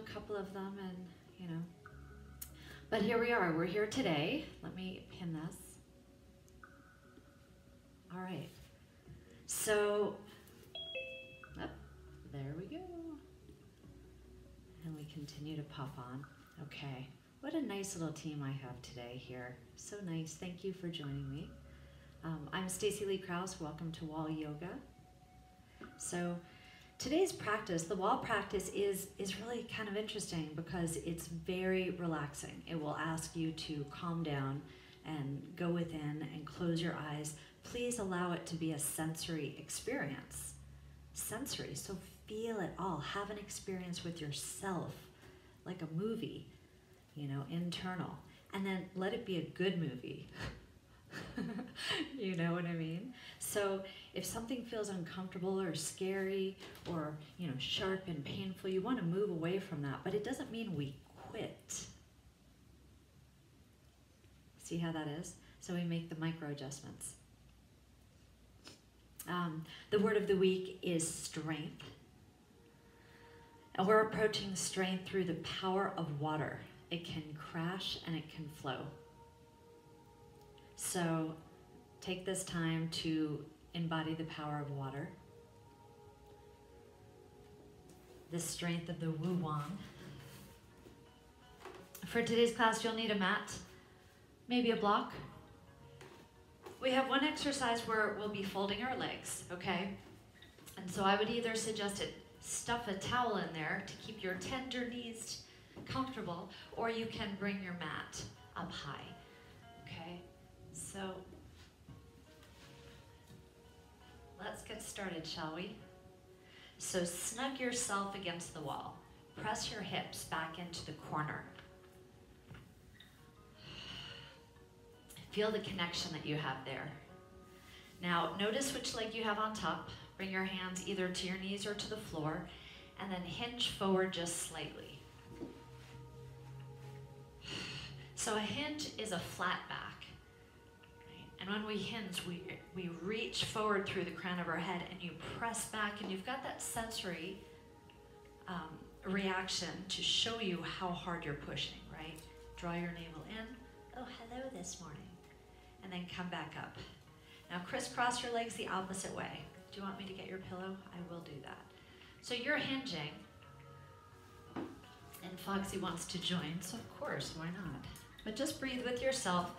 a couple of them and, you know. But here we are, we're here today. Let me pin this. All right. So, oh, there we go. And we continue to pop on. Okay. What a nice little team I have today here. So nice. Thank you for joining me. I'm Stacey Lei Krauss. Welcome to Wall Yoga. So today's practice, the wall practice, is really kind of interesting because it's very relaxing. It will ask you to calm down and go within and close your eyes. Please allow it to be a sensory experience. Sensory, so feel it all. Have an experience with yourself, like a movie, you know, internal. And then let it be a good movie. You know what I mean? So if something feels uncomfortable or scary or, you know, sharp and painful, you want to move away from that, but it doesn't mean we quit. See how that is? So we make the micro adjustments. The word of the week is strength. And we're approaching strength through the power of water. It can crash and it can flow. So take this time to embody the power of water. The strength of the Wu Wang. For today's class, you'll need a mat, maybe a block. We have one exercise where we'll be folding our legs, okay? And so I would either suggest it, stuff a towel in there to keep your tender knees comfortable, or you can bring your mat up high, okay? So let's get started, shall we? So snug yourself against the wall. Press your hips back into the corner. Feel the connection that you have there. Now, notice which leg you have on top. Bring your hands either to your knees or to the floor, and then hinge forward just slightly. So a hinge is a flat back. Right? And when we hinge, we reach forward through the crown of our head, and you press back, and you've got that sensory reaction to show you how hard you're pushing, right? Draw your navel in. Oh, hello this morning. And then come back up. Now crisscross your legs the opposite way. Do you want me to get your pillow? I will do that. So you're hinging, and Foxy wants to join, so of course, why not? But just breathe with yourself,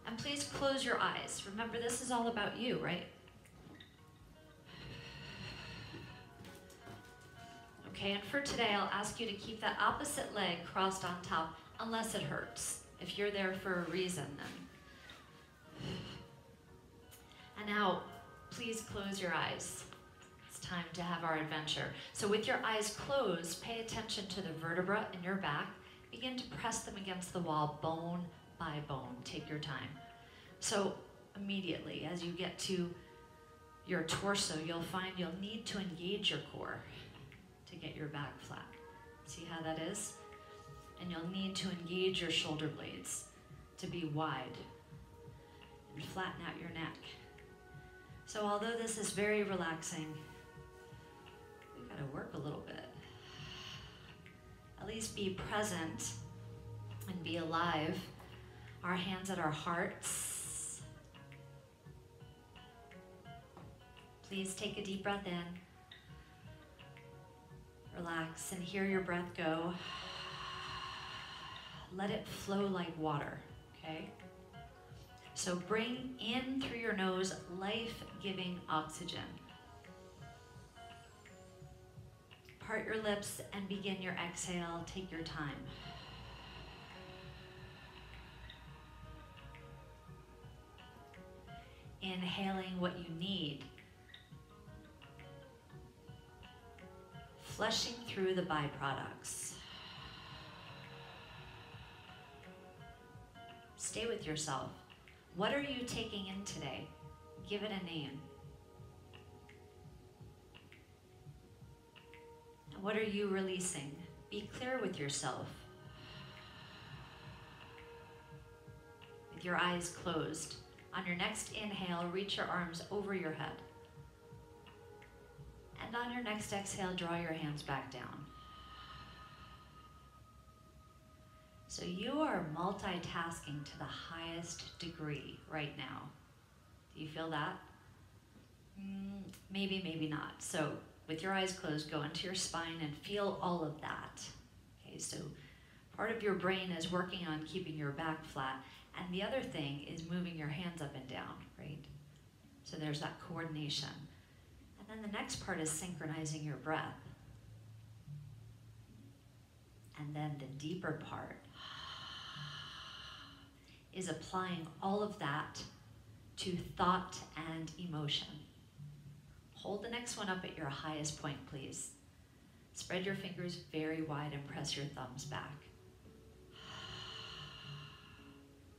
and please close your eyes. Remember, this is all about you, right? Okay, and for today, I'll ask you to keep that opposite leg crossed on top, unless it hurts. If you're there for a reason, then. And now, please close your eyes. It's time to have our adventure. So with your eyes closed, pay attention to the vertebra in your back. Begin to press them against the wall, bone by bone. Take your time. So immediately, as you get to your torso, you'll find you'll need to engage your core to get your back flat. See how that is? And you'll need to engage your shoulder blades to be wide and flatten out your neck. So although this is very relaxing, we've got to work a little bit. At least be present and be alive. Our hands at our hearts. Please take a deep breath in. Relax and hear your breath go. Let it flow like water, okay? So bring in through your nose life-giving oxygen. Part your lips and begin your exhale. Take your time. Inhaling what you need. Flushing through the byproducts. Stay with yourself. What are you taking in today? Give it a name. What are you releasing? Be clear with yourself. With your eyes closed. On your next inhale, reach your arms over your head. And on your next exhale, draw your hands back down. So you are multitasking to the highest degree right now. Do you feel that? Maybe, maybe not. So with your eyes closed, go into your spine and feel all of that. Okay, so part of your brain is working on keeping your back flat, and the other thing is moving your hands up and down, right? So there's that coordination. And then the next part is synchronizing your breath. And then the deeper part is applying all of that to thought and emotion. Hold the next one up at your highest point, please. Spread your fingers very wide and press your thumbs back.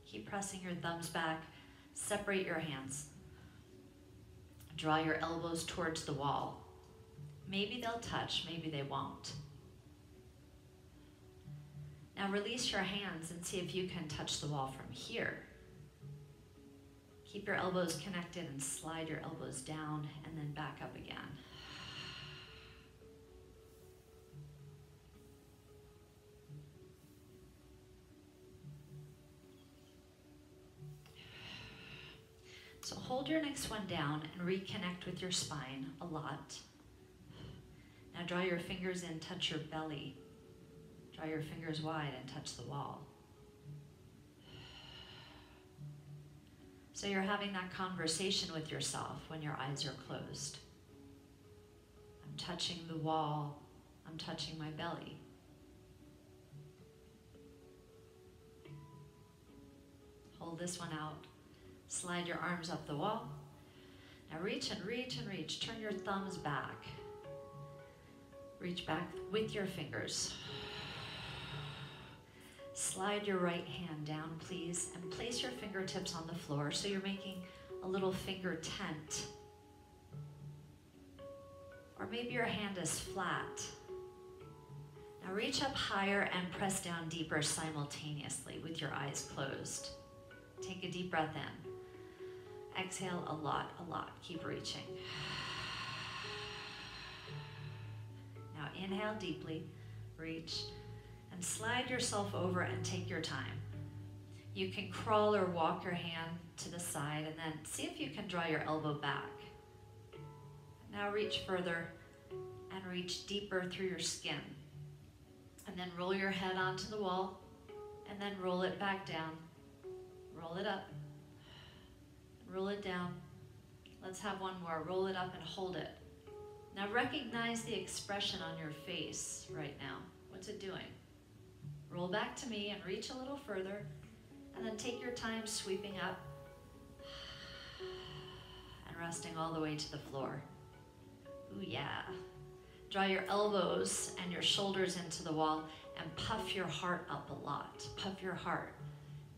Keep pressing your thumbs back. Separate your hands. Draw your elbows towards the wall. Maybe they'll touch, maybe they won't. Now release your hands and see if you can touch the wall from here. Keep your elbows connected and slide your elbows down and then back up again. So hold your next one down and reconnect with your spine a lot. Now draw your fingers in, touch your belly. Draw your fingers wide and touch the wall. So you're having that conversation with yourself when your eyes are closed. I'm touching the wall. I'm touching my belly. Hold this one out. Slide your arms up the wall. Now reach and reach and reach. Turn your thumbs back. Reach back with your fingers. Slide your right hand down, please, and place your fingertips on the floor so you're making a little finger tent. Or maybe your hand is flat. Now reach up higher and press down deeper simultaneously with your eyes closed. Take a deep breath in. Exhale a lot, a lot. Keep reaching. Now inhale deeply, reach, and slide yourself over and take your time. You can crawl or walk your hand to the side and then see if you can draw your elbow back. Now reach further and reach deeper through your skin. And then roll your head onto the wall and then roll it back down. Roll it up. Roll it down. Let's have one more. Roll it up and hold it. Now recognize the expression on your face right now. What's it doing? Roll back to me and reach a little further, and then take your time sweeping up and resting all the way to the floor. Ooh, yeah. Draw your elbows and your shoulders into the wall and puff your heart up a lot. Puff your heart.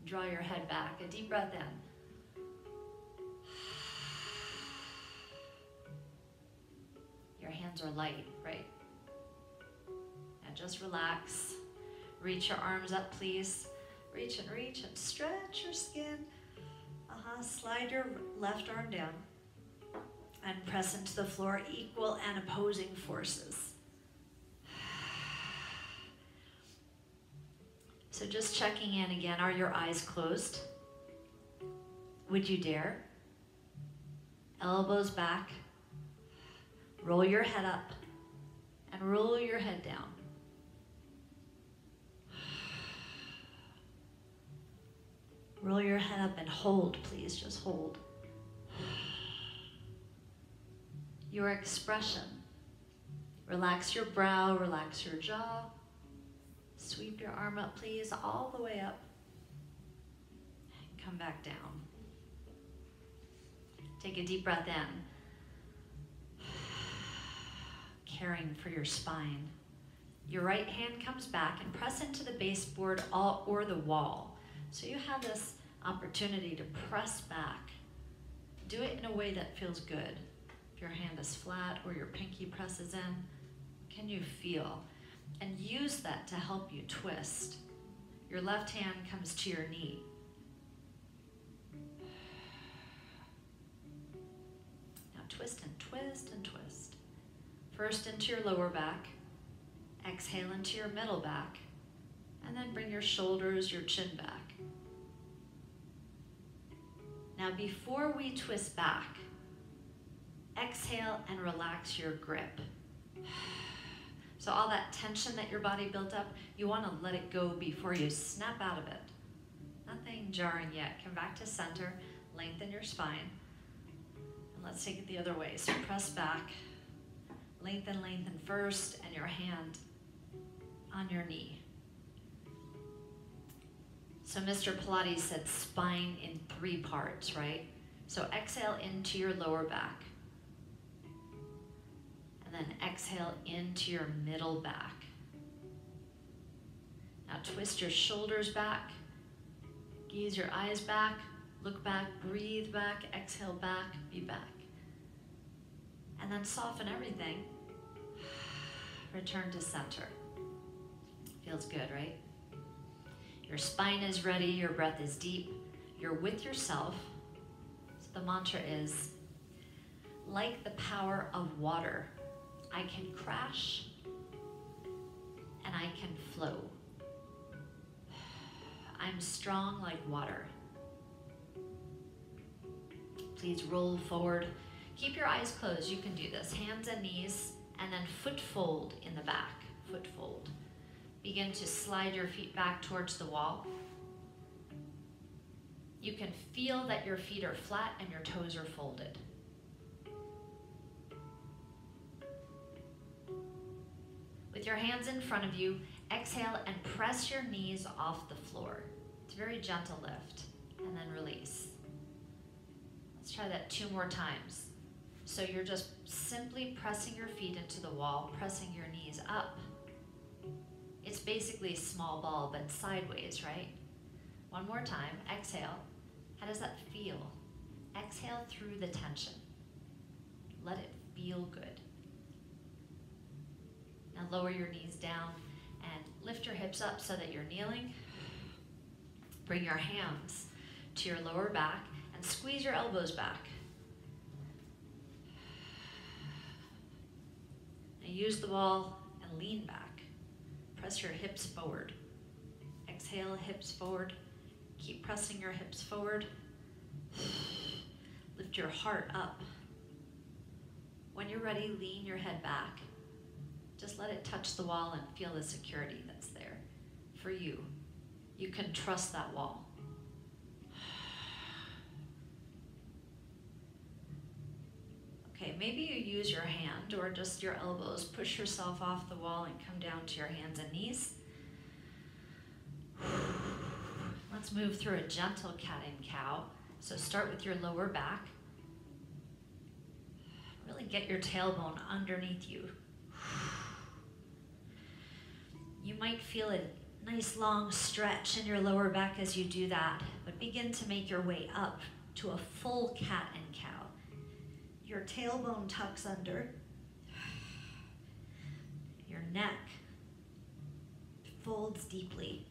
Draw your head back. A deep breath in. Your hands are light, right? Now just relax. Reach your arms up, please. Reach and stretch your skin. Slide your left arm down and press into the floor, equal and opposing forces. So just checking in again, are your eyes closed? Would you dare? Elbows back. Roll your head up and roll your head down. Roll your head up and hold, please, just hold. Your expression. Relax your brow, relax your jaw. Sweep your arm up, please, all the way up. And come back down. Take a deep breath in. Caring for your spine. Your right hand comes back and press into the baseboard or the wall. So you have this opportunity to press back. Do it in a way that feels good. If your hand is flat or your pinky presses in, can you feel? And use that to help you twist. Your left hand comes to your knee. Now twist and twist and twist. First into your lower back. Exhale into your middle back. And then bring your shoulders, your chin back. Now before we twist back, exhale and relax your grip. So all that tension that your body built up, you want to let it go before you snap out of it. Nothing jarring yet. Come back to center, lengthen your spine. And let's take it the other way. So press back, lengthen first, and your hand on your knee. So Mr. Pilates said spine in 3 parts, right? So exhale into your lower back. And then exhale into your middle back. Now twist your shoulders back. Gaze your eyes back. Look back, breathe back, exhale back, be back. And then soften everything. Return to center. Feels good, right? Your spine is ready, your breath is deep, you're with yourself. So the mantra is, like the power of water, I can crash and I can flow. I'm strong like water. Please roll forward. Keep your eyes closed, you can do this. Hands and knees, and then foot fold in the back, foot fold. Begin to slide your feet back towards the wall. You can feel that your feet are flat and your toes are folded. With your hands in front of you, exhale and press your knees off the floor. It's a very gentle lift, and then release. Let's try that 2 more times. So you're just simply pressing your feet into the wall, pressing your knees up. It's basically a small ball, but sideways, right? 1 more time, exhale. How does that feel? Exhale through the tension. Let it feel good. Now lower your knees down and lift your hips up so that you're kneeling. Bring your hands to your lower back and squeeze your elbows back. Now use the wall and lean back. Press your hips forward. Exhale, hips forward. Keep pressing your hips forward. Lift your heart up. When you're ready, lean your head back. Just let it touch the wall and feel the security that's there for you. You can trust that wall. Okay, maybe you use your hand or just your elbows. Push yourself off the wall and come down to your hands and knees. Let's move through a gentle cat and cow. So start with your lower back. Really get your tailbone underneath you. You might feel a nice long stretch in your lower back as you do that, but begin to make your way up to a full cat and cow. Your tailbone tucks under. Your neck folds deeply.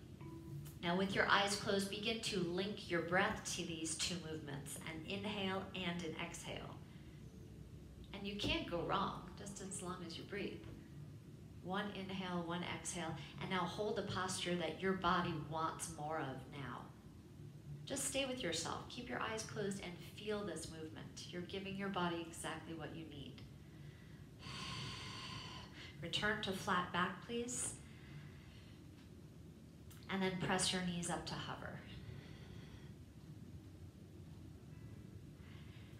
Now with your eyes closed, begin to link your breath to these 2 movements, an inhale and an exhale. And you can't go wrong, just as long as you breathe. 1 inhale, 1 exhale, and now hold the posture that your body wants more of now. Just stay with yourself. Keep your eyes closed and feel this movement. You're giving your body exactly what you need. Return to flat back, please. And then press your knees up to hover.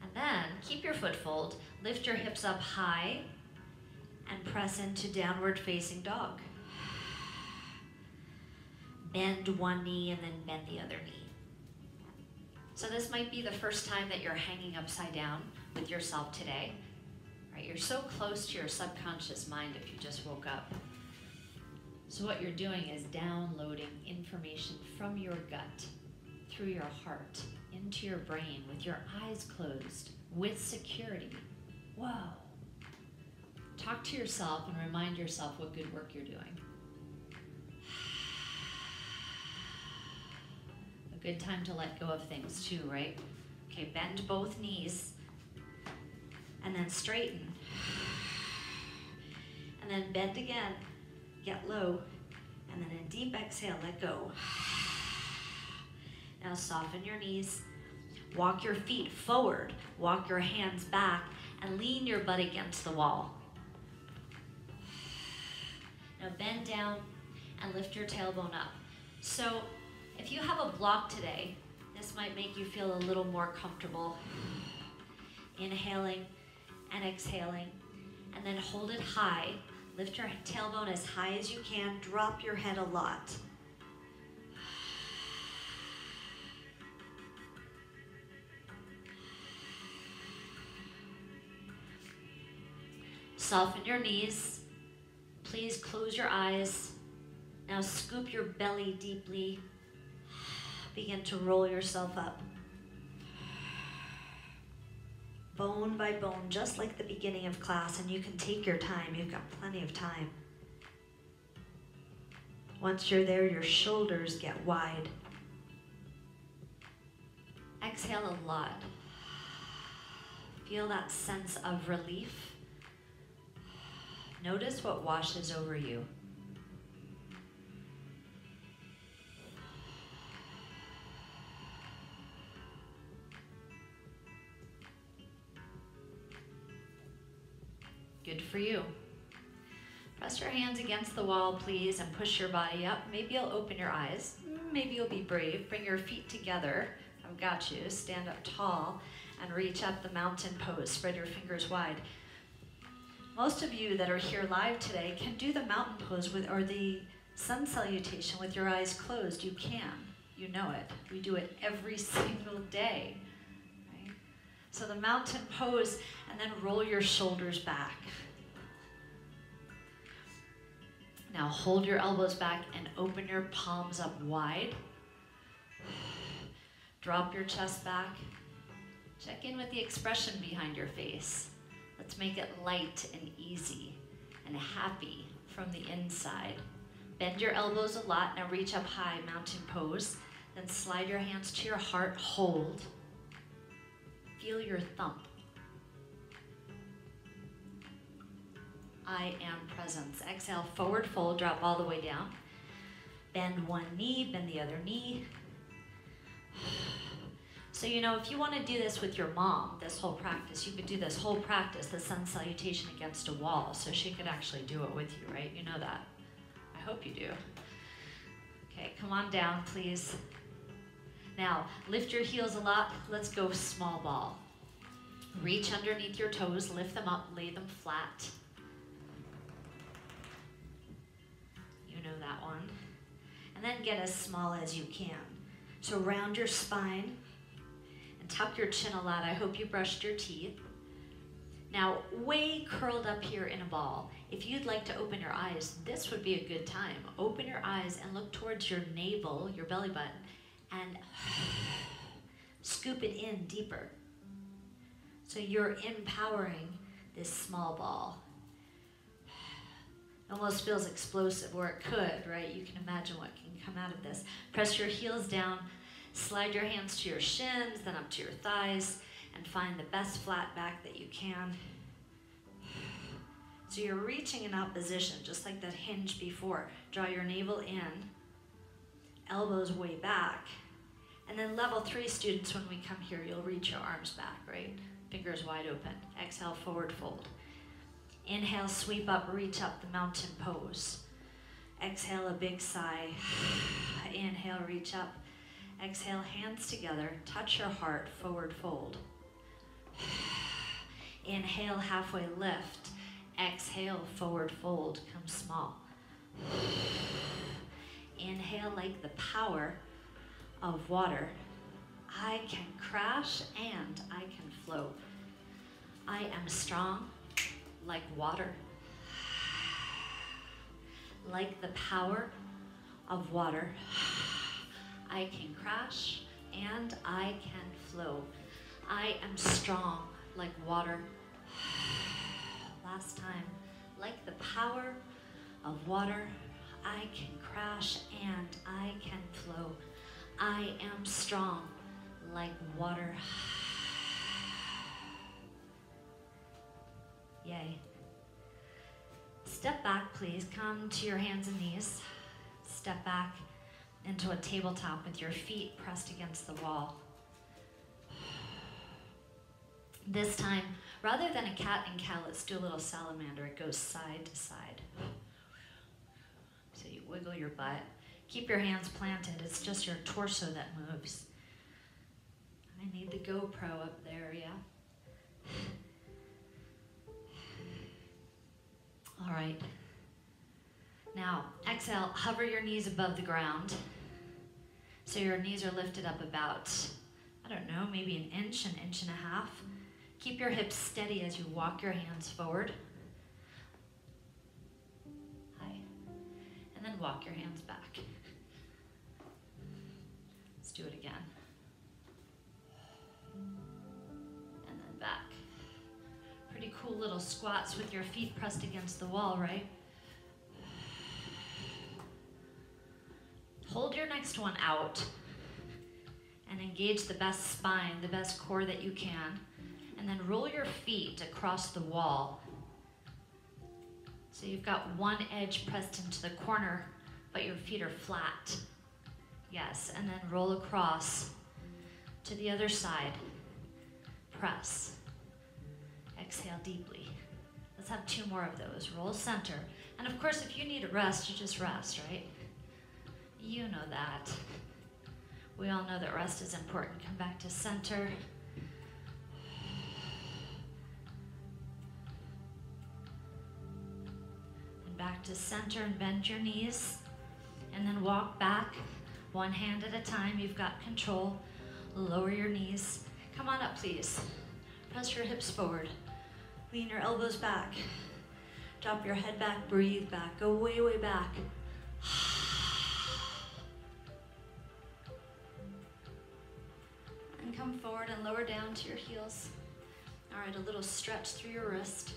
And then keep your foot fold. Lift your hips up high and press into downward facing dog. Bend one knee and then bend the other knee. So this might be the first time that you're hanging upside down with yourself today. Right? You're so close to your subconscious mind if you just woke up. So what you're doing is downloading information from your gut, through your heart, into your brain with your eyes closed, with security. Whoa. Talk to yourself and remind yourself what good work you're doing. A good time to let go of things too, right? Okay, bend both knees and then straighten. And then bend again, get low, And then a deep exhale, let go. Now soften your knees. Walk your feet forward. Walk your hands back and lean your butt against the wall. Now bend down and lift your tailbone up. So if you have a block today, this might make you feel a little more comfortable. Inhaling and exhaling, and then hold it high. Lift your tailbone as high as you can. Drop your head a lot. Soften your knees. Please close your eyes. Now scoop your belly deeply. Begin to roll yourself up. Bone by bone, just like the beginning of class, and you can take your time. You've got plenty of time. Once you're there, your shoulders get wide. Exhale a lot. Feel that sense of relief. Notice what washes over you. Good for you. Press your hands against the wall, please, and push your body up. Maybe you'll open your eyes. Maybe you'll be brave. Bring your feet together. I've got you. Stand up tall and reach up the mountain pose. Spread your fingers wide. Most of you that are here live today can do the mountain pose or the sun salutation with your eyes closed. You can. You know it. We do it every single day. So the mountain pose, and then roll your shoulders back. Now hold your elbows back and open your palms up wide. Drop your chest back. Check in with the expression behind your face. Let's make it light and easy and happy from the inside. Bend your elbows a lot. Now reach up high, mountain pose. Then slide your hands to your heart, hold. Feel your thump. I am presence. Exhale, forward fold, drop all the way down. Bend one knee, bend the other knee. So, you know, if you want to do this with your mom, this whole practice, you could do this whole practice, the sun salutation against a wall, so she could actually do it with you, right? You know that. I hope you do. Okay, come on down, please. Now, lift your heels a lot. Let's go small ball. Reach underneath your toes, lift them up, lay them flat. You know that one. And then get as small as you can. So round your spine and tuck your chin a lot. I hope you brushed your teeth. Now, way curled up here in a ball. If you'd like to open your eyes, this would be a good time. Open your eyes and look towards your navel, your belly button, and scoop it in deeper. So you're empowering this small ball. It almost feels explosive, or it could, right? You can imagine what can come out of this. Press your heels down, slide your hands to your shins, then up to your thighs, and find the best flat back that you can. So you're reaching in opposition, just like that hinge before. Draw your navel in, elbows way back. And then level 3 students, when we come here, you'll reach your arms back, right? Fingers wide open. Exhale, forward fold. Inhale, sweep up, reach up, the mountain pose. Exhale, a big sigh. Inhale, reach up. Exhale, hands together, touch your heart, forward fold. Inhale, halfway lift. Exhale, forward fold, come small. Inhale like the power of water. I can crash and I can flow. I am strong like water. Like the power of water. I can crash and I can flow. I am strong like water. Last time. Like the power of water. I can crash and I can flow. I am strong like water. Yay. Step back, please. Come to your hands and knees. step back into a tabletop with your feet pressed against the wall. This time, rather than a cat and cow, let's do a little salamander. It goes side to side. So you wiggle your butt. Keep your hands planted. It's just your torso that moves. I need the GoPro up there, yeah? All right. Now, exhale, hover your knees above the ground. So your knees are lifted up about, I don't know, maybe an inch and a half. Keep your hips steady as you walk your hands forward. Hi. And then walk your hands back. Let's do it again. And then back. Pretty cool little squats with your feet pressed against the wall, right? Hold your next one out and engage the best spine, the best core that you can. And then roll your feet across the wall. So you've got one edge pressed into the corner, but your feet are flat. Yes, and then roll across to the other side. Press. Exhale deeply. Let's have 2 more of those. Roll center. And of course, if you need a rest, you just rest, right? You know that. We all know that rest is important. Come back to center. And back to center and bend your knees. And then walk back, one hand at a time. You've got control. Lower your knees. Come on up, please. Press your hips forward. Lean your elbows back. Drop your head back, breathe back. Go way, way back. And come forward and lower down to your heels. All right, a little stretch through your wrist.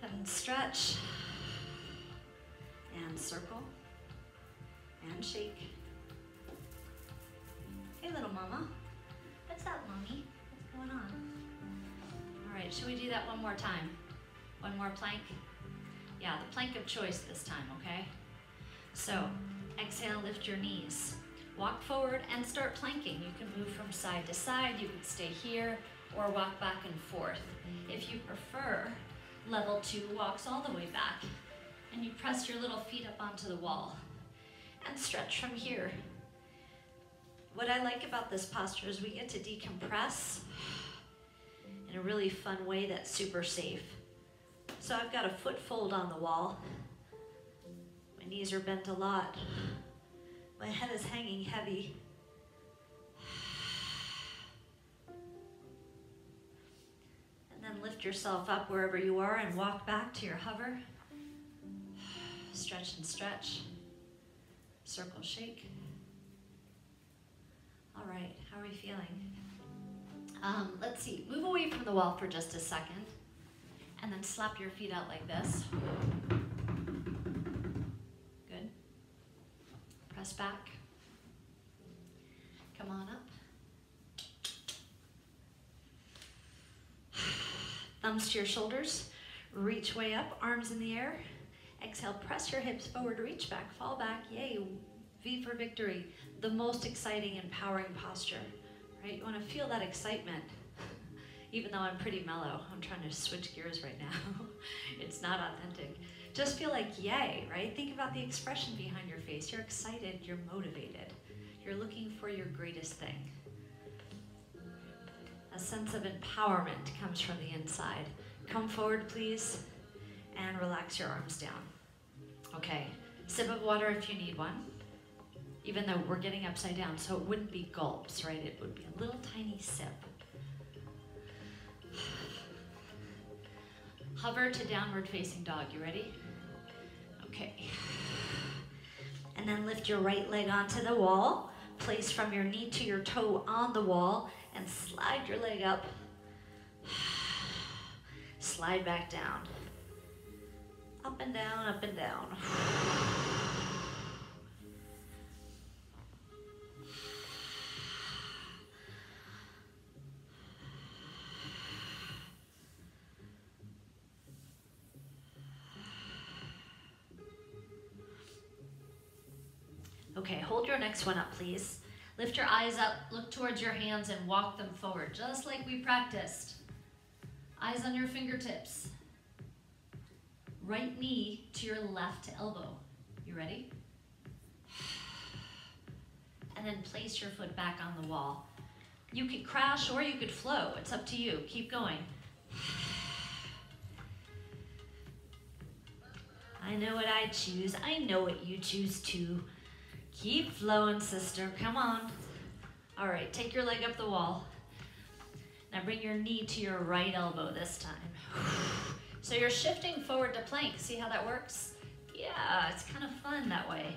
And stretch. And circle. And shake. Hey, little mama. What's up, mommy? What's going on? All right, should we do that one more time? One more plank? Yeah, the plank of choice this time, okay? So, exhale, lift your knees. Walk forward and start planking. You can move from side to side, you can stay here, or walk back and forth. If you prefer, level 2 walks all the way back, and you press your little feet up onto the wall, and stretch from here. What I like about this posture is we get to decompress in a really fun way that's super safe. So I've got a foot fold on the wall. My knees are bent a lot. My head is hanging heavy. And then lift yourself up wherever you are and walk back to your hover. Stretch and stretch. Circle, shake. All right, how are we feeling? Let's see, move away from the wall for just a second. And then slap your feet out like this. Good. Press back. Come on up. Thumbs to your shoulders. Reach way up, arms in the air. Exhale, press your hips forward, reach back, fall back. Yay, V for victory. The most exciting, empowering posture, right? You want to feel that excitement. Even though I'm pretty mellow, I'm trying to switch gears right now. It's not authentic. Just feel like yay, right? Think about the expression behind your face. You're excited, you're motivated. You're looking for your greatest thing. A sense of empowerment comes from the inside. Come forward, please, and relax your arms down. Okay, sip of water if you need one. Even though we're getting upside down, so it wouldn't be gulps, right? It would be a little tiny sip. Hover to downward facing dog. You ready? Okay. And then lift your right leg onto the wall. Place from your knee to your toe on the wall and slide your leg up. Slide back down. Up and down, up and down. Okay, hold your next one up, please. Lift your eyes up, look towards your hands, and walk them forward, just like we practiced. Eyes on your fingertips. Right knee to your left elbow. You ready? And then place your foot back on the wall. You could crash or you could flow. It's up to you. Keep going. I know what I choose. I know what you choose too. Keep flowing, sister. Come on. All right, take your leg up the wall. Now bring your knee to your right elbow this time. So you're shifting forward to plank. See how that works? Yeah, it's kind of fun that way.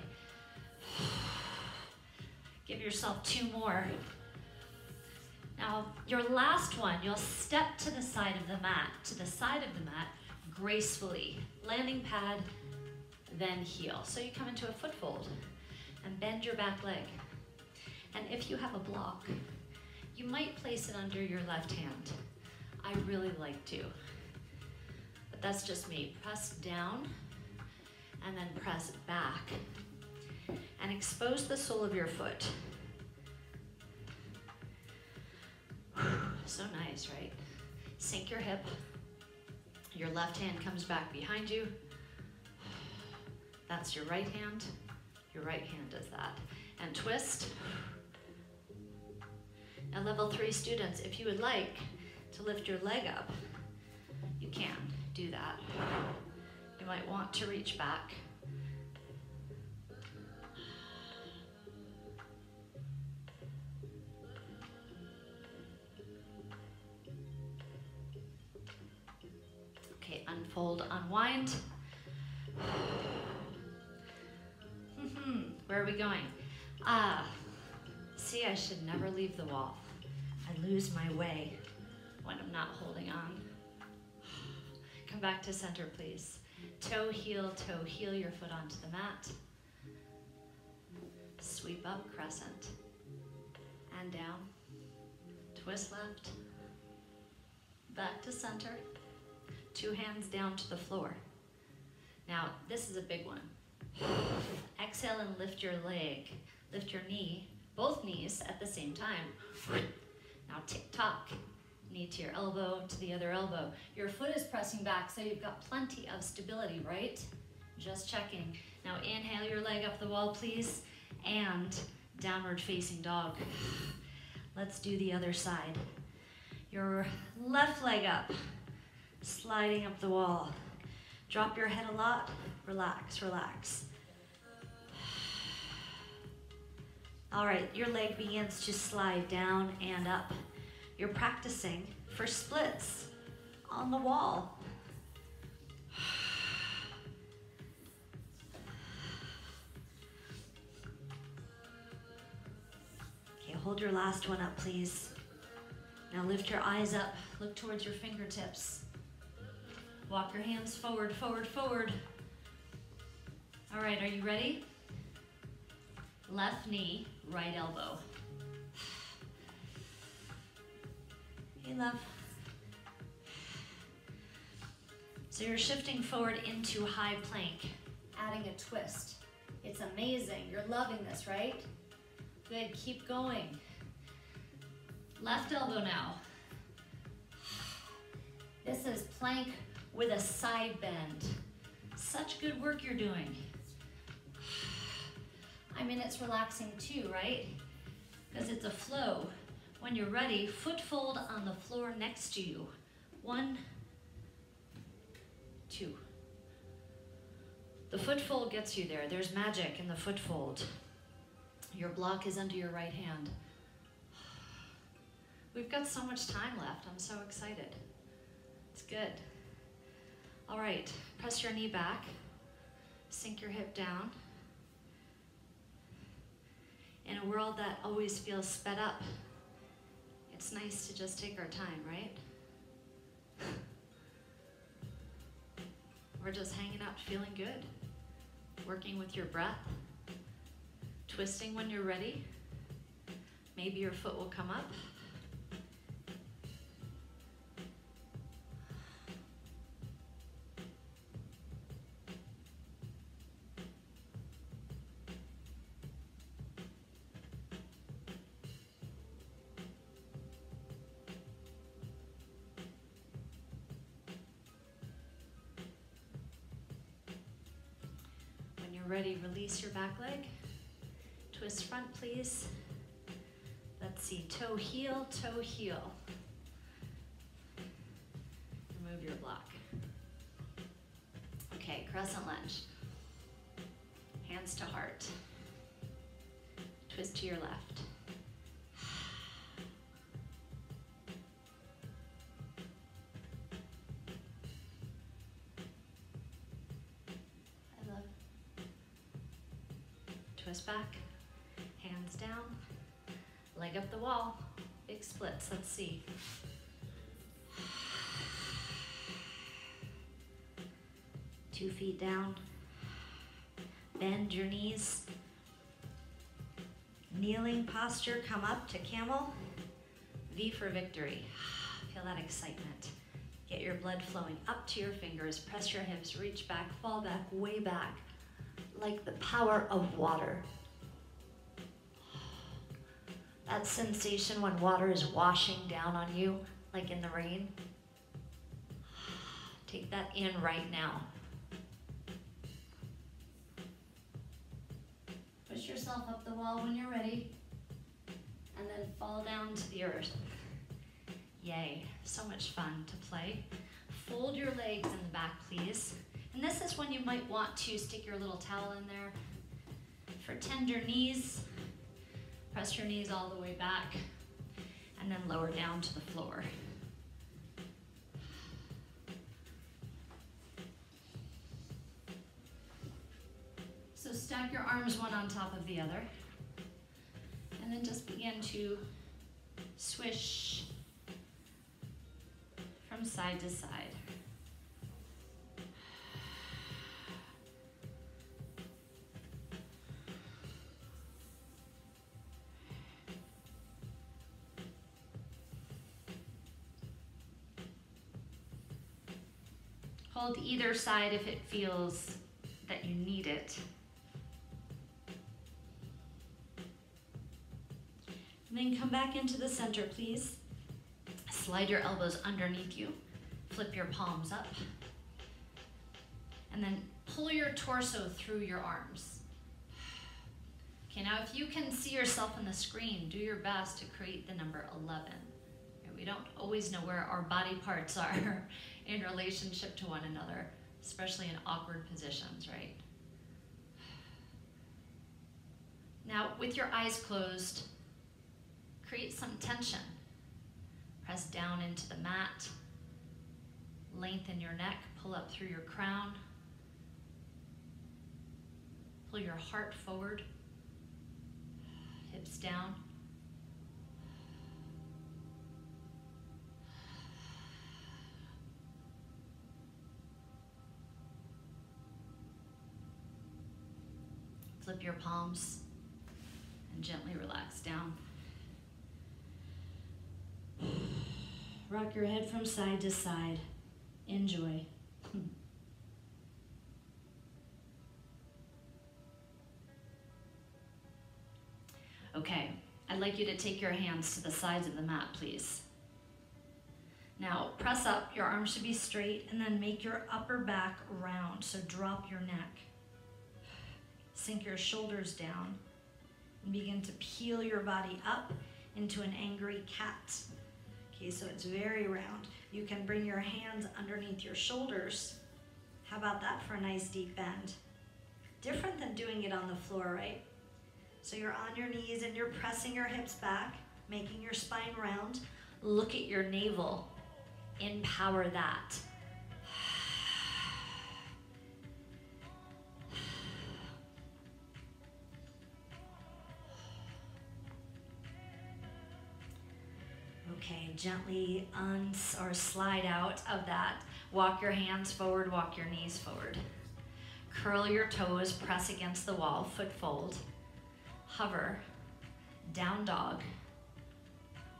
Give yourself 2 more. Now, your last one, you'll step to the side of the mat, gracefully. Landing pad, then heel. So you come into a foot fold and bend your back leg. And if you have a block, you might place it under your left hand. I really like to, but that's just me. Press down and then press back and expose the sole of your foot. So nice, right? Sink your hip. Your left hand comes back behind you. That's your right hand. Your right hand does that. And twist. Now level 3 students, if you would like to lift your leg up, you can do that. You might want to reach back. Okay, unfold, unwind. Where are we going? See, I should never leave the wall. I lose my way when I'm not holding on. Come back to center, please. Toe, heel, your foot onto the mat. Sweep up, crescent, and down. Twist left, back to center. 2 hands down to the floor. Now, this is a big one. Exhale and lift your leg. Lift your knee, both knees at the same time. Now tick-tock, knee to your elbow, to the other elbow. Your foot is pressing back, so you've got plenty of stability, right? Just checking. Now inhale your leg up the wall, please, and downward facing dog. Let's do the other side. Your left leg up, sliding up the wall. Drop your head a lot, relax, relax. All right, your leg begins to slide down and up. You're practicing for splits on the wall. Okay, hold your last one up, please. Now lift your eyes up, look towards your fingertips. Walk your hands forward, forward, forward. All right, are you ready? Left knee, right elbow. Hey, love. So you're shifting forward into high plank, adding a twist. It's amazing. You're loving this, right? Good, keep going. Left elbow now. This is plank with a side bend. Such good work you're doing. I mean, it's relaxing too, right? Because it's a flow. When you're ready, foot fold on the floor next to you. 1, 2. The foot fold gets you there. There's magic in the foot fold. Your block is under your right hand. We've got so much time left. I'm so excited. It's good. All right, press your knee back. Sink your hip down. In a world that always feels sped up, it's nice to just take our time, right? We're just hanging out, feeling good. Working with your breath. Twisting when you're ready. Maybe your foot will come up. When you're ready, release your back leg. Twist front, please. Let's see, toe, heel, toe, heel. Remove your block. Okay, crescent lunge. Hands to heart. Twist to your left. I love. Twist back. Hands down. Leg up the wall. Big splits. Let's see. 2 feet down. Bend your knees. Kneeling posture, come up to camel. V for victory. Feel that excitement. Get your blood flowing up to your fingers. Press your hips, reach back, fall back, way back. Like the power of water. That sensation when water is washing down on you, like in the rain. Take that in right now. Push yourself up the wall when you're ready, and then fall down to the earth. Yay, so much fun to play. Fold your legs in the back, please. And this is when you might want to stick your little towel in there. For tender knees, press your knees all the way back, and then lower down to the floor. So stack your arms one on top of the other, and then just begin to swish from side to side. Hold either side if it feels that you need it. And then come back into the center, please. Slide your elbows underneath you. Flip your palms up. And then pull your torso through your arms. Okay, now if you can see yourself on the screen, do your best to create the number 11. We don't always know where our body parts are in relationship to one another, especially in awkward positions, right? Now, with your eyes closed, create some tension. Press down into the mat. Lengthen your neck, pull up through your crown. Pull your heart forward. Hips down. Flip your palms and gently relax down. Rock your head from side to side. Enjoy. Okay, I'd like you to take your hands to the sides of the mat, please. Now, press up. Your arms should be straight, and then make your upper back round, so drop your neck. Sink your shoulders down and begin to peel your body up into an angry cat. Okay, so it's very round. You can bring your hands underneath your shoulders. How about that for a nice deep bend? Different than doing it on the floor, right? So you're on your knees and you're pressing your hips back, making your spine round. Look at your navel. Empower that. Okay, gently slide out of that. Walk your hands forward, walk your knees forward. Curl your toes, press against the wall, foot fold. Hover, down dog.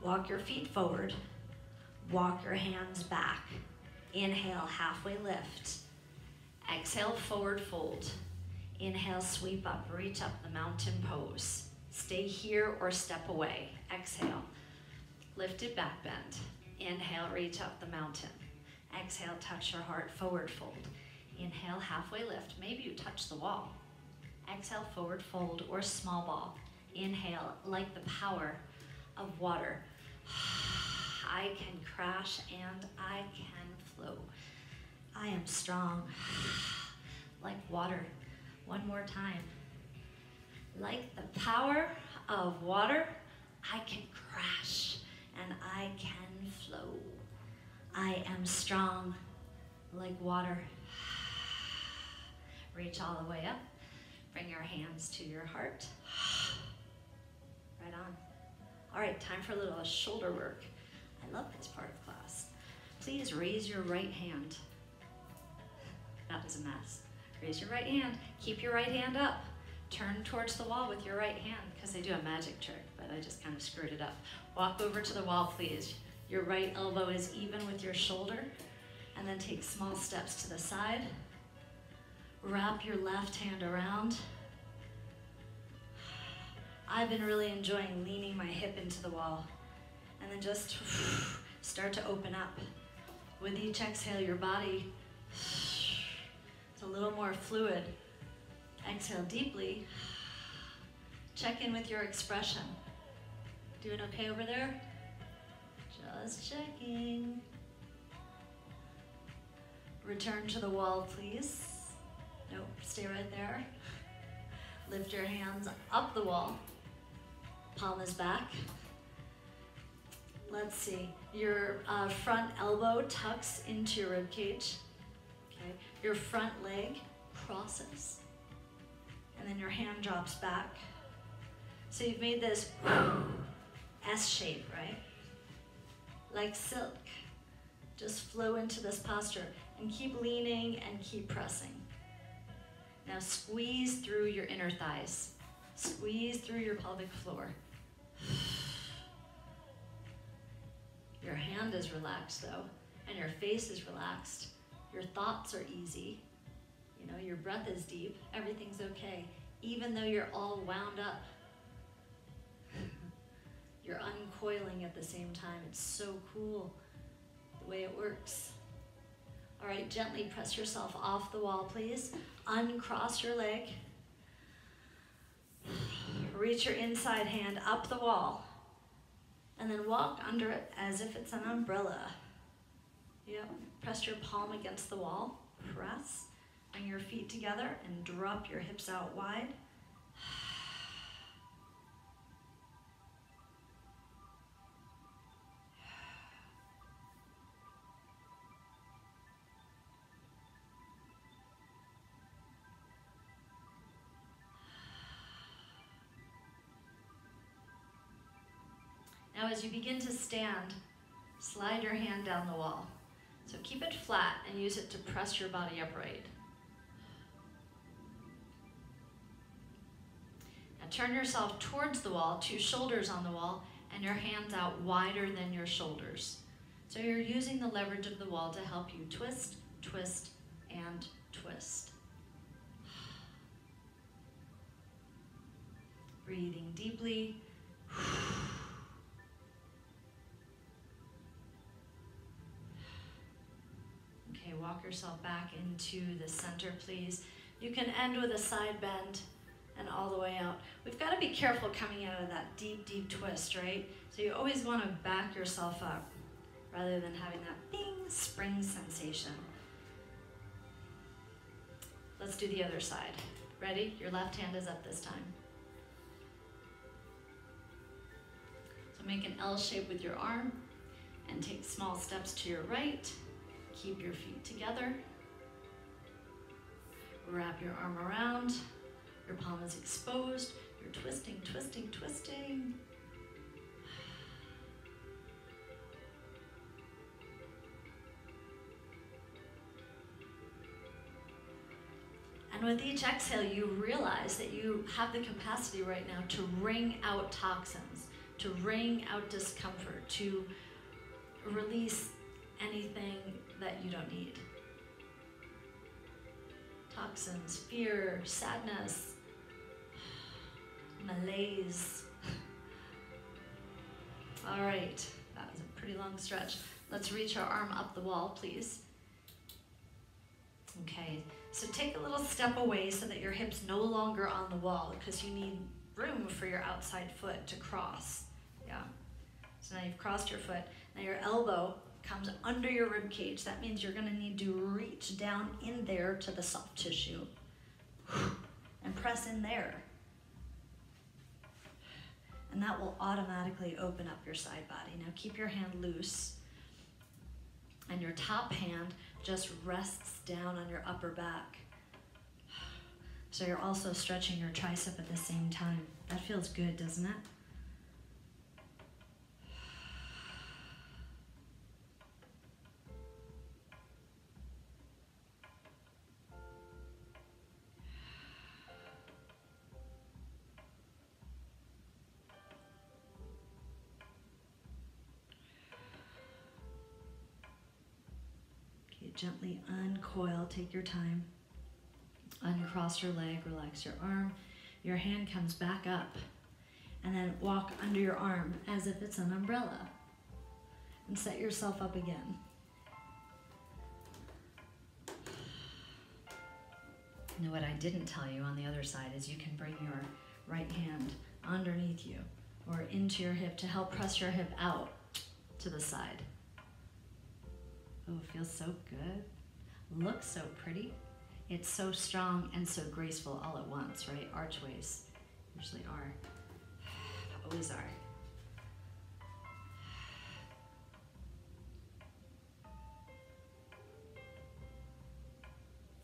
Walk your feet forward. Walk your hands back. Inhale, halfway lift. Exhale, forward fold. Inhale, sweep up, reach up the mountain pose. Stay here or step away. Exhale. Lifted back bend. Inhale, reach up the mountain. Exhale, touch your heart, forward fold. Inhale, halfway lift. Maybe you touch the wall. Exhale, forward fold or small ball. Inhale, like the power of water. I can crash and I can flow. I am strong, like water. One more time. Like the power of water, I can crash and I can flow. I am strong, like water. Reach all the way up. Bring your hands to your heart. Right on. All right, time for a little shoulder work. I love this part of class. Please raise your right hand. That was a mess. Raise your right hand. Keep your right hand up. Turn towards the wall with your right hand, because they do a magic trick, but I just kind of screwed it up. Walk over to the wall, please. Your right elbow is even with your shoulder, and then take small steps to the side. Wrap your left hand around. I've been really enjoying leaning my hip into the wall, and then just start to open up. With each exhale, your body is a little more fluid. Exhale deeply. Check in with your expression. Doing okay over there? Just checking. Return to the wall, please. Nope, stay right there. Lift your hands up the wall. Palm is back. Let's see. Your front elbow tucks into your rib cage. Okay. Your front leg crosses. And then your hand drops back. So you've made this S shape, right? Like silk. Just flow into this posture and keep leaning and keep pressing. Now squeeze through your inner thighs. Squeeze through your pelvic floor. Your hand is relaxed though, and your face is relaxed. Your thoughts are easy. You know, your breath is deep. Everything's okay, even though you're all wound up. You're uncoiling at the same time. It's so cool the way it works. All right, gently press yourself off the wall, please. Uncross your leg. Reach your inside hand up the wall. And then walk under it as if it's an umbrella. Yep, press your palm against the wall. Press. Bring your feet together and drop your hips out wide. Now as you begin to stand, slide your hand down the wall. So keep it flat and use it to press your body upright. Now turn yourself towards the wall, 2 shoulders on the wall, and your hands out wider than your shoulders. So you're using the leverage of the wall to help you twist, twist, and twist. Breathing deeply. Okay, walk yourself back into the center, please. You can end with a side bend and all the way out. We've got to be careful coming out of that deep, deep twist, right? So you always want to back yourself up rather than having that bing spring sensation. Let's do the other side. Ready? Your left hand is up this time. So make an L shape with your arm and take small steps to your right. Keep your feet together. Wrap your arm around. Your palm is exposed. You're twisting, twisting, twisting. And with each exhale, you realize that you have the capacity right now to wring out toxins, to wring out discomfort, to release anything that you don't need. Toxins, fear, sadness, malaise. All right, that was a pretty long stretch. Let's reach our arm up the wall, please. Okay, So take a little step away so that your hip's no longer on the wall, because you need room for your outside foot to cross. Yeah. So now you've crossed your foot. Now your elbow comes under your rib cage. That means you're going to need to reach down in there to the soft tissue and press in there. And that will automatically open up your side body. Now keep your hand loose. And your top hand just rests down on your upper back. So you're also stretching your tricep at the same time. That feels good, doesn't it? Gently uncoil, take your time. Uncross your leg, relax your arm. Your hand comes back up, and then walk under your arm as if it's an umbrella. And set yourself up again. Now what I didn't tell you on the other side is you can bring your right hand underneath you or into your hip to help press your hip out to the side. Oh, it feels so good. Looks so pretty. It's so strong and so graceful all at once, right? Archways usually are. Always are.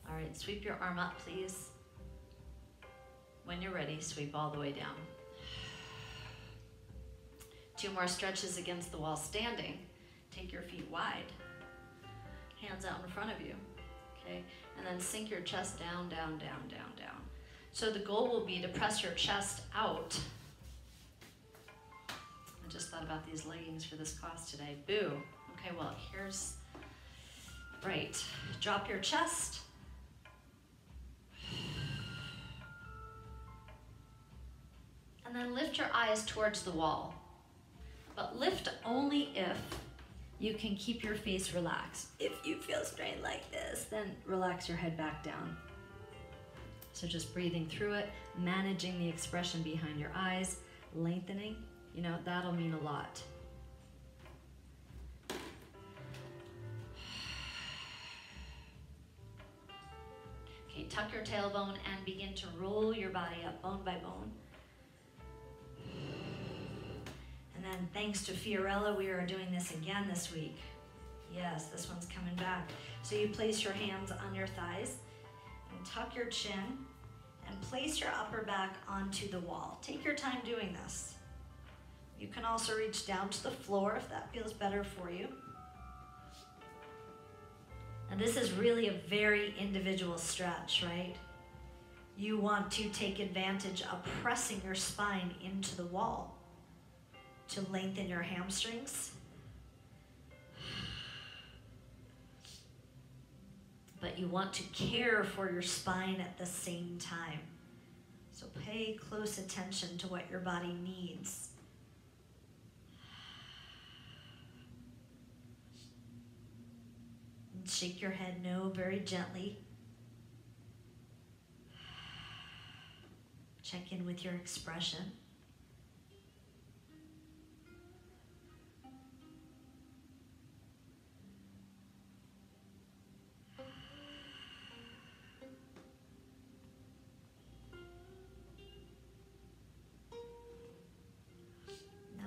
All right, sweep your arm up, please. When you're ready, sweep all the way down. 2 more stretches against the wall standing. Take your feet wide. Hands out in front of you, okay? And then sink your chest down, down, down, down, down. So the goal will be to press your chest out. I just thought about these leggings for this class today. Boo. Okay, well, here's, right. Drop your chest. And then lift your eyes towards the wall. But lift only if you can keep your face relaxed. If you feel strained like this, then relax your head back down. So just breathing through it, managing the expression behind your eyes, lengthening, you know, that'll mean a lot. Okay, tuck your tailbone and begin to roll your body up bone by bone. And then thanks to Fiorella, we are doing this again this week. Yes, this one's coming back. So you place your hands on your thighs and tuck your chin and place your upper back onto the wall. Take your time doing this. You can also reach down to the floor if that feels better for you. And this is really a very individual stretch, right? You want to take advantage of pressing your spine into the wall to lengthen your hamstrings. But you want to care for your spine at the same time. So pay close attention to what your body needs. And shake your head no very gently. Check in with your expression.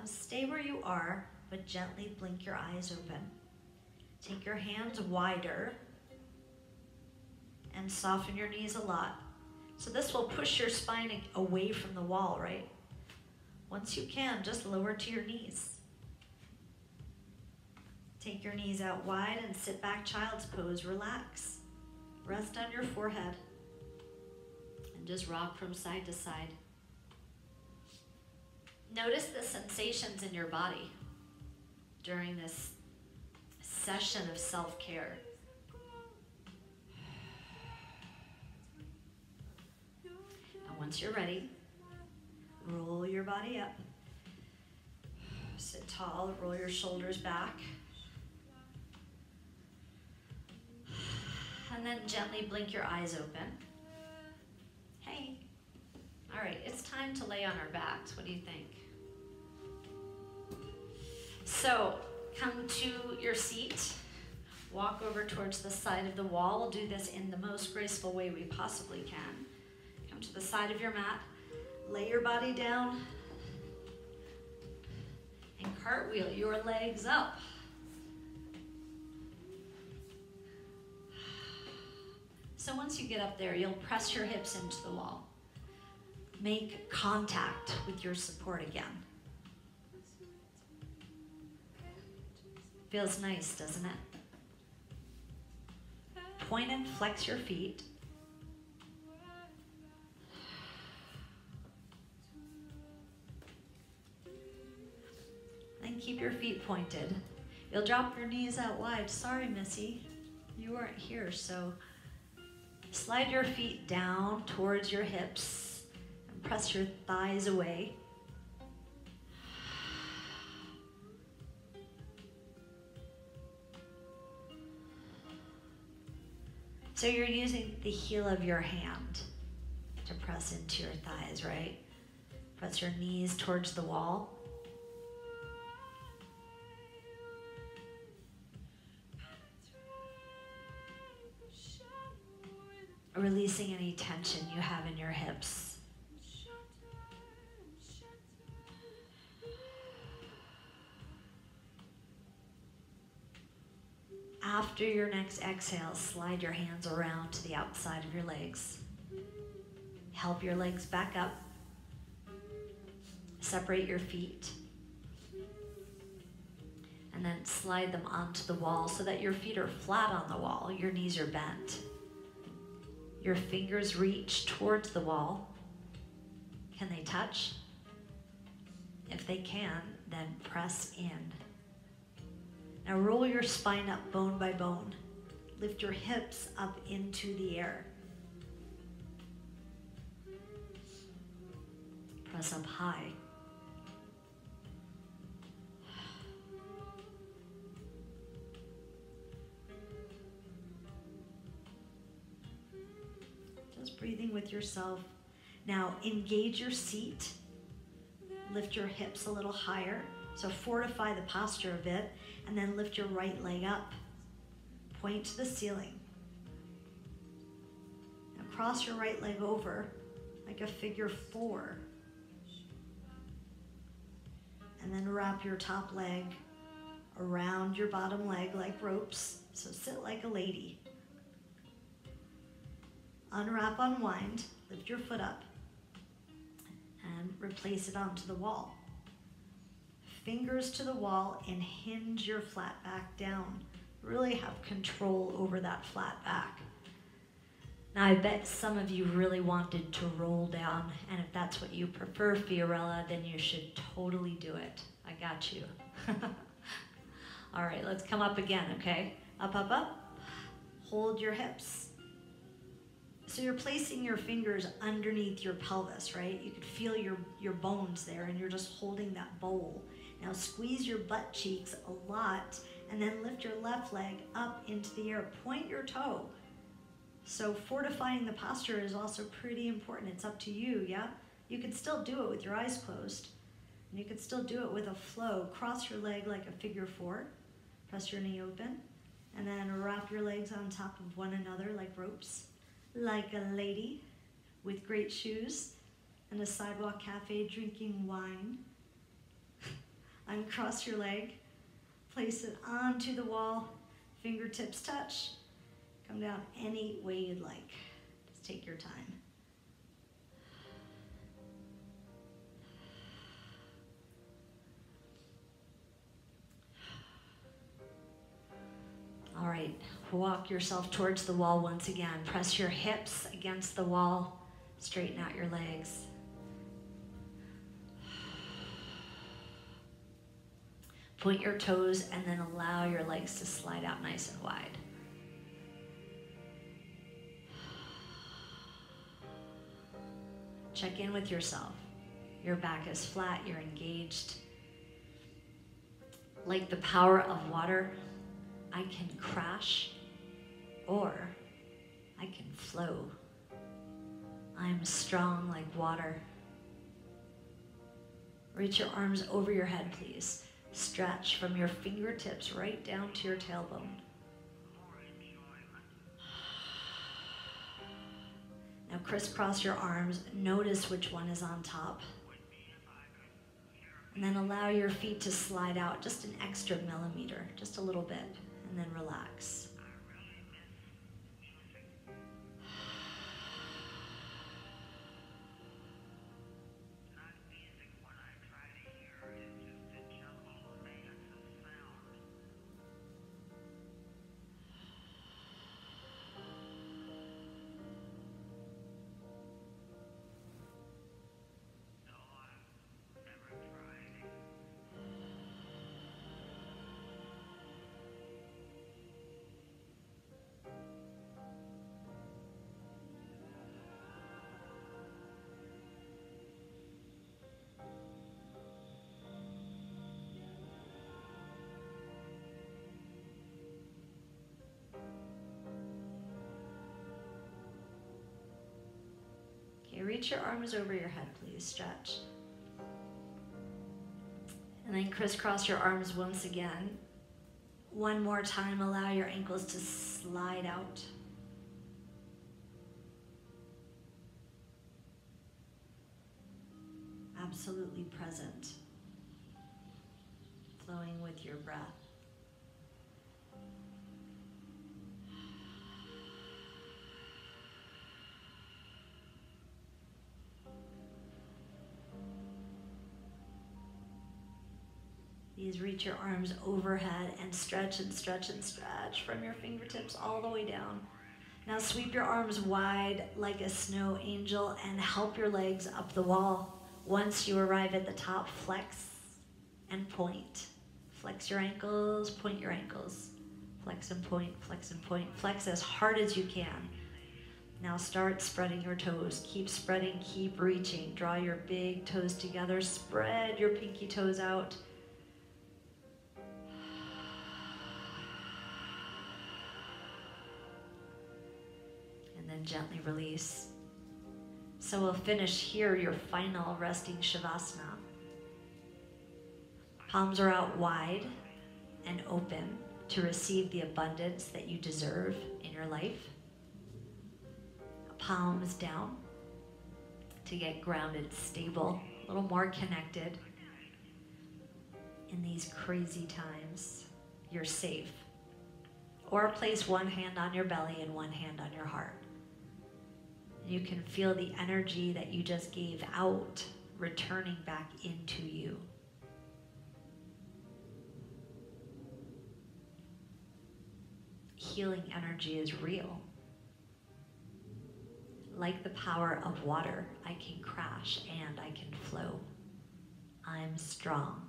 Stay where you are, but gently blink your eyes open. Take your hands wider and soften your knees a lot. So this will push your spine away from the wall, right? Once you can, just lower to your knees. Take your knees out wide and sit back, child's pose. Relax. Rest on your forehead. And just rock from side to side. Notice the sensations in your body during this session of self-care. And once you're ready, roll your body up. Sit tall, roll your shoulders back. And then gently blink your eyes open. Hey. All right, it's time to lay on our backs. What do you think? So come to your seat. Walk over towards the side of the wall. We'll do this in the most graceful way we possibly can. Come to the side of your mat. Lay your body down. And cartwheel your legs up. So once you get up there, you'll press your hips into the wall. Make contact with your support again. Feels nice, doesn't it? Point and flex your feet. Then keep your feet pointed. You'll drop your knees out wide. Sorry, Missy, you weren't here, so slide your feet down towards your hips and press your thighs away. So you're using the heel of your hand to press into your thighs, right? Press your knees towards the wall. Releasing any tension you have in your hips. After your next exhale, slide your hands around to the outside of your legs. Help your legs back up. Separate your feet. And then slide them onto the wall so that your feet are flat on the wall. Your knees are bent. Your fingers reach towards the wall. Can they touch? If they can, then press in. Now roll your spine up bone by bone. Lift your hips up into the air. Press up high. Just breathing with yourself. Now engage your seat. Lift your hips a little higher. So fortify the posture a bit, and then lift your right leg up. Point to the ceiling. Now cross your right leg over like a figure 4. And then wrap your top leg around your bottom leg like ropes. So sit like a lady. Unwrap, unwind, lift your foot up, and replace it onto the wall. Fingers to the wall and hinge your flat back down. Really have control over that flat back. Now I bet some of you really wanted to roll down, and if that's what you prefer, Fiorella, then you should totally do it. I got you. All right, let's come up again, okay? Up, up, up. Hold your hips. So you're placing your fingers underneath your pelvis, right? You could feel your bones there, and you're just holding that bowl. Now squeeze your butt cheeks a lot, and then lift your left leg up into the air. Point your toe. So fortifying the posture is also pretty important. It's up to you, yeah? You could still do it with your eyes closed, and you could still do it with a flow. Cross your leg like a figure 4. Press your knee open, and then wrap your legs on top of one another like ropes, like a lady with great shoes and a sidewalk cafe drinking wine. Uncross your leg, place it onto the wall, fingertips touch, come down any way you'd like. Just take your time. All right, walk yourself towards the wall once again. Press your hips against the wall, straighten out your legs. Point your toes and then allow your legs to slide out nice and wide. Check in with yourself. Your back is flat, you're engaged. Like the power of water, I can crash or I can flow. I'm strong like water. Reach your arms over your head, please. Stretch from your fingertips right down to your tailbone. Now crisscross your arms. Notice which one is on top. And then allow your feet to slide out just an extra millimeter, just a little bit, and then relax. Okay, reach your arms over your head, please. Stretch. And then crisscross your arms once again. One more time, allow your ankles to slide out. Absolutely present. Flowing with your breath. Please reach your arms overhead and stretch and stretch and stretch from your fingertips all the way down. Now sweep your arms wide like a snow angel and help your legs up the wall. Once you arrive at the top, flex and point. Flex your ankles, point your ankles. Flex and point, flex and point. Flex as hard as you can. Now start spreading your toes. Keep spreading, keep reaching. Draw your big toes together. Spread your pinky toes out. And then gently release. So we'll finish here your final resting Shavasana. Palms are out wide and open to receive the abundance that you deserve in your life. Palms down to get grounded, stable, a little more connected. In these crazy times, you're safe. Or place one hand on your belly and one hand on your heart. You can feel the energy that you just gave out returning back into you. Healing energy is real. Like the power of water, I can crash and I can flow. I'm strong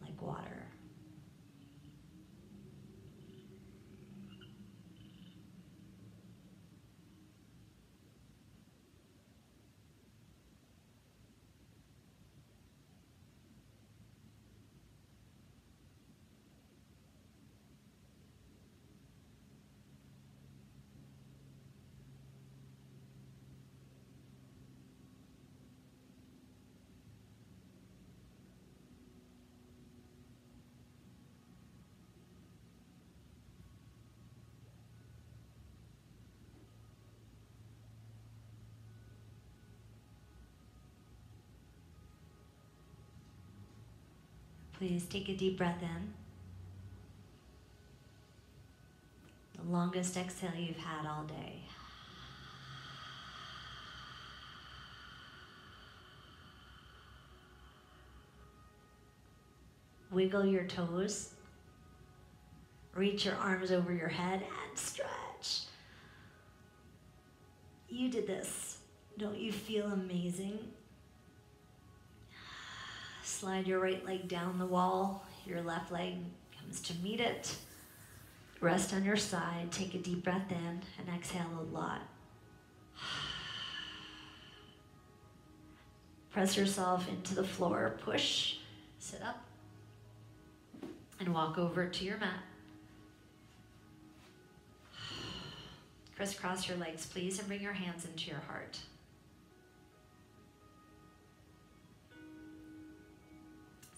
like water. Please take a deep breath in. The longest exhale you've had all day. Wiggle your toes. Reach your arms over your head and stretch. You did this. Don't you feel amazing? Slide your right leg down the wall. Your left leg comes to meet it. Rest on your side. Take a deep breath in and exhale a lot. Press yourself into the floor. Push. Sit up. And walk over to your mat. Crisscross your legs, please, and bring your hands into your heart.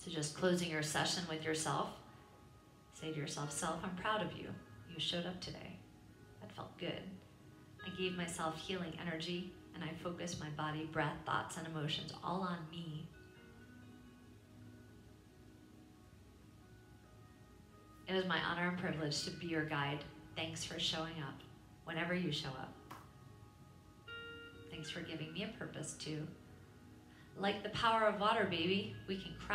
So just closing your session with yourself, say to yourself, self, I'm proud of you. You showed up today. That felt good. I gave myself healing energy, and I focused my body, breath, thoughts, and emotions all on me. It was my honor and privilege to be your guide. Thanks for showing up whenever you show up. Thanks for giving me a purpose too. Like the power of water, baby, we can craft